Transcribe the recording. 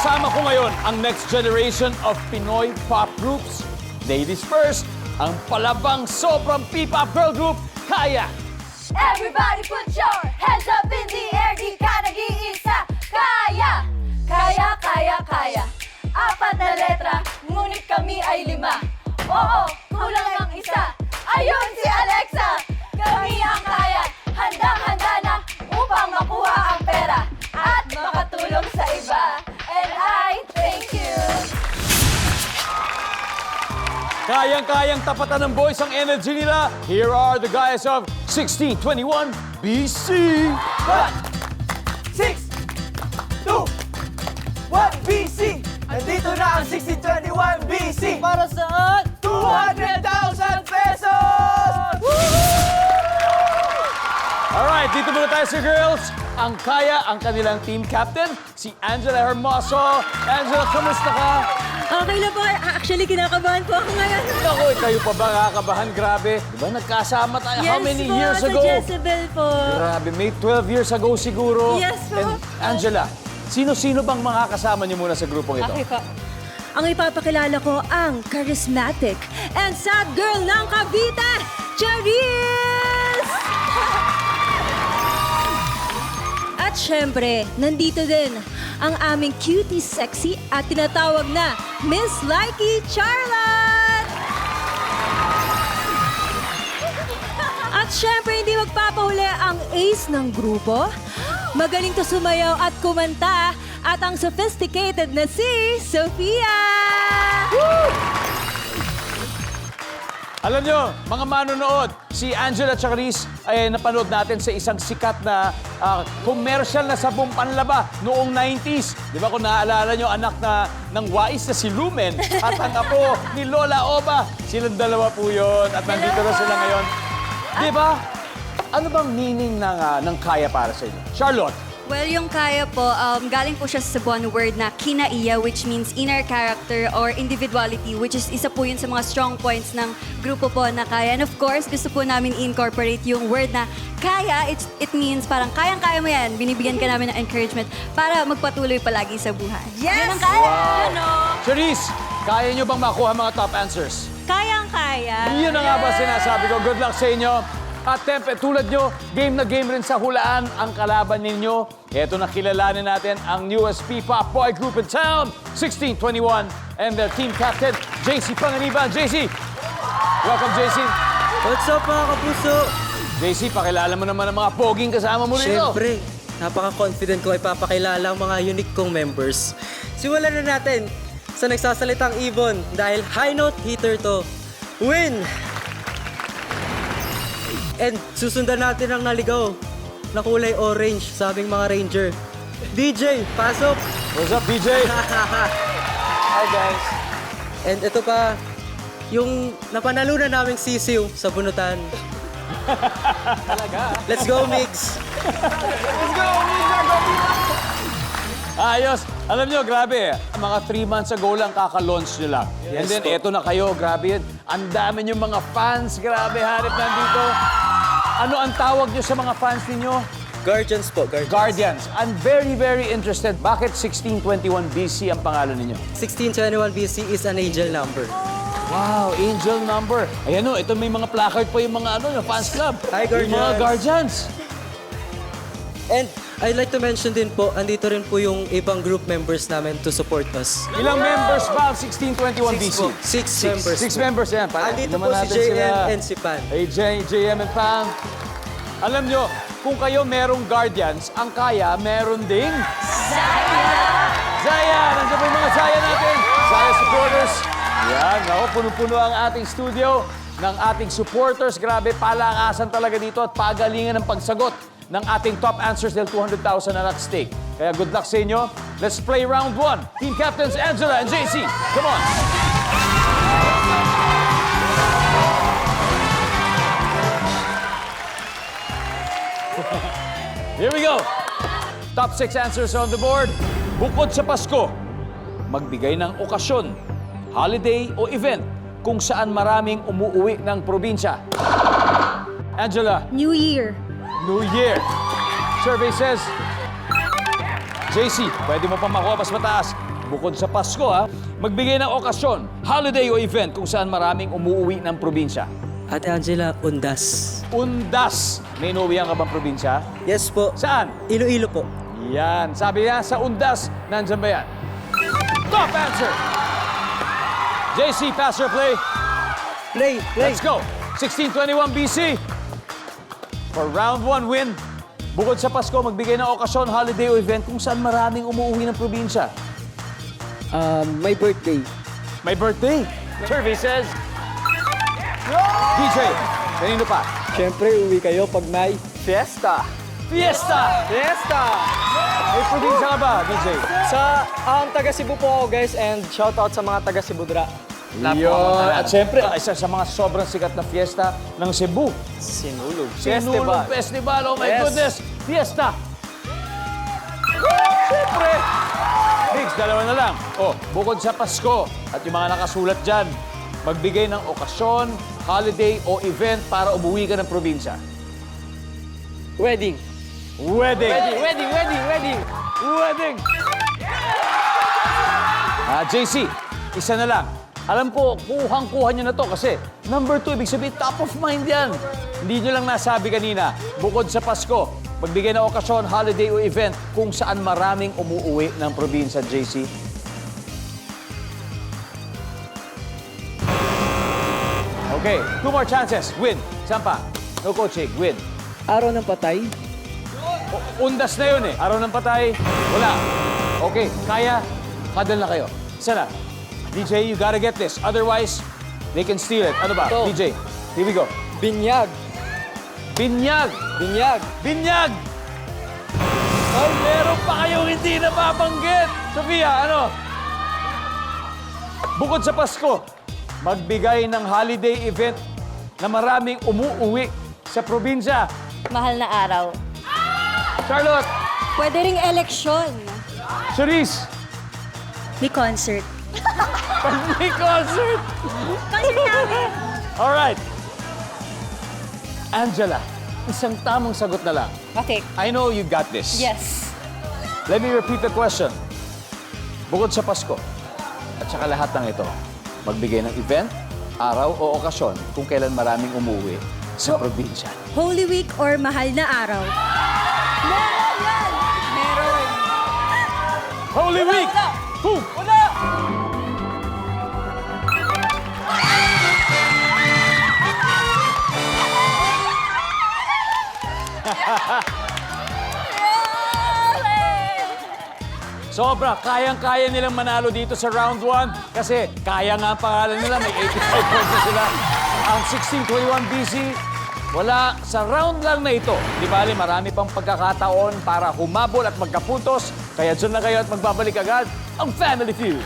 Kasama ko ngayon ang next generation of Pinoy pop groups. Ladies first, ang palabang sobrang P-pop girl group, Kaya. Everybody put your hands up in the air, di ka nag-iisa. Kaya! Kaya, kaya, kaya. 4 na letra, ngunit kami ay 5. Oo, kulang ang isa. Ayun si Alexa! Kami ang kaya, handang-handa na upang makuha ang pera at makatulong sa iba. And I thank you. Kayang-kayang tapatan ng boys ang energy nila. Here are the guys of 1621 BC. 6, 2, 1 BC! Nandito na ang 1621 BC! Para saan? 200,000 pesos! Alright, dito muna tayo sa girls. Ang Kaya, ang kanilang team captain, si Angela Hermoso. Angela, kamusta ka? Okay na po. Actually, kinakabahan po ako ngayon. Ako, kayo pa ba nakakabahan? Grabe. Di ba nagkasama tayo? How many po, years sa ago? Jezebel po. Grabe, may 12 years ago siguro. Yes po. And Angela, sino-sino bang mga kasama niyo muna sa grupong ito? Okay po. Ang ipapakilala ko ang charismatic and sad girl ng Cavite, Charis! At syempre, nandito din ang aming cutie sexy at tinatawag na Miss Likey Charlotte! At syempre, hindi magpapahuli ang ace ng grupo. Magaling to sumayaw at kumanta at ang sophisticated na si Sofia! Alam nyo, mga manonood, si Angela Charis ay napanood natin sa isang sikat na commercial na sabong panlaba noong 90s. Di ba kung naaalala nyo, anak ng wais na si Lumen at ang apo ni Lola Oba. Silang dalawa po yun at nandito na sila ngayon. Di ba? Ano bang meaning ng Kaya para sa inyo? Charlotte? Well, yung Kaya po, galing po siya sa Cebuano word na kinaiya, which means inner character or individuality, which is isa po yun sa mga strong points ng grupo po na Kaya. And of course, gusto po namin incorporate yung word na Kaya. It means parang kayang-kaya mo yan. Binibigyan ka namin ng encouragement para magpatuloy palagi sa buhay. Yes! Yan ang Kaya! Ano? Charis, kaya nyo bang makuha mga top answers? Kayang-kaya. Yun na nga ba sinasabi ko. Good luck sa inyo. At tempe, tulad nyo, game na game rin sa hulaan ang kalaban ninyo. Ito na kilalanin natin ang newest P-pop boy group in town, 1621, and their team captain, JC Panganiban. JC! Welcome, JC. What's up mga kapuso? JC, pakilala mo naman ang mga poging kasama mo rito. Siyempre, napaka-confident ko ipapakilala ang mga unique kong members. Simulan na natin sa nagsasalitang ibon dahil high note hitter to. Win! And susundan natin ang naligaw na kulay orange sa aming mga ranger. DJ, pasok! What's up, DJ? Hi guys! And ito pa, yung napanalunan naming sisiw sa bunutan. Talaga? Let's go, Migs! Ayos. Alam nyo, grabe. Mga 3 months ago lang kaka-launch nyo lang. And then, eto na kayo. Grabe yun. Ang dami nyo mga fans. Grabe, harip nandito. Ano ang tawag nyo sa mga fans ninyo? Guardians po, Guardians. Guardians. I'm very, very interested. Bakit 1621 BC ang pangalan ninyo? 1621 BC is an angel number. Wow, angel number. Ayan o, ito may mga placard po yung mga yung fans club. Hi, Yung mga Guardians. And I'd like to mention din po, andito rin po yung ibang group members namin to support us. Ilang members ba ang 1621 BC? po. Six members. 6 members yan. Andito Naman po si natin JM sila. and si Pan. Hey, JM and Pam. Alam nyo, kung kayo merong Guardians, ang Kaya meron ding... Zaya! Nandiyan po yung mga Zaya natin. Zaya supporters. Yan, ako, puno-puno ang ating studio ng ating supporters. Grabe, palakasan talaga dito at pagalingan ng pagsagot ng ating top answers dahil 200,000 na at stake. Kaya good luck sa inyo. Let's play round 1. Team captains Angela and JC. Come on! Here we go. Top 6 answers on the board. Bukod sa Pasko, magbigay ng okasyon, holiday o event kung saan maraming umuuwi ng probinsya. Angela, New Year. New Year. Survey says, JC, pwede mo pa makuha mas mataas. bukod sa Pasko ha, magbigay ng okasyon, holiday o event kung saan maraming umuwi ng probinsya. Ate Angela, Undas. Undas. May inuwihan ka bang probinsya? Yes po. Saan? Iloilo po. Yan. Sabi niya, sa Undas, nandyan ba yan? Top answer! JC, pass or play? Play, play. Let's go! 1621 BC. For round 1 win, bukod sa Pasko, magbigay ng okasyon, holiday o event kung saan maraming umuwi ng probinsya. My birthday. May birthday. Turvey says... DJ, kanino pa? Siyempre, uwi kayo pag may fiesta. Fiesta! Fiesta! May probinsya ka ba, DJ? Sa taga Cebu po ako guys and shout out sa mga taga Cebu Dra. Yun. At syempre, isa sa mga sobrang sikat na fiesta ng Cebu. Sinulog. Sinulog Festival. Oh my Yes. goodness. Fiesta. Siyempre. Diggs, dalawa na lang. Oh, bukod sa Pasko at yung mga nakasulat dyan, magbigay ng okasyon, holiday o event para umuwi ka ng probinsya. Wedding. Wedding. Wedding. Wedding. JC, isa na lang. Alam ko, kuhang-kuha nyo na to kasi number 2, ibig sabihin, top of mind yan. Hindi nyo lang nasabi kanina, bukod sa Pasko, magbigay ng okasyon, holiday o event kung saan maraming umuuwi ng probinsya, JC. Okay, 2 more chances. Win. Saan pa? No coaching. Win. Araw ng patay. Undas na yun eh. Araw ng patay. Wala. Okay, kaya. Kadal na kayo. Isa na. DJ, you gotta get this. Otherwise, they can steal it. Ano ba? Ito. DJ, here we go. Binyag. Binyag! Binyag. Binyag! Ay, meron pa kayong hindi nababanggit. Sofia, ano? Bukod sa Pasko, magbigay ng holiday event na maraming umuuwi sa probinsya. Mahal na araw. Charlotte, Pwede ring eleksyon. Charisse, May concert. may concert. Concert namin. All right. Angela, isang tamang sagot na lang. Okay. I know you got this. Yes. Let me repeat the question. Bukod sa Pasko, at saka lahat ng ito, magbigay ng event, araw o okasyon kung kailan maraming umuwi sa probinsya. Holy Week or mahal na araw? Meron yan! Meron. Holy Week! Boom! Sobra, kayang-kaya nilang manalo dito sa round 1 kasi kaya nga ang pangalan nila, may 85 points na sila. Ang 1621 BC, wala sa round lang na ito. Di bali, marami pang pagkakataon para humabol at magkapuntos. Kaya dyan na kayo at magbabalik agad ang Family Feud.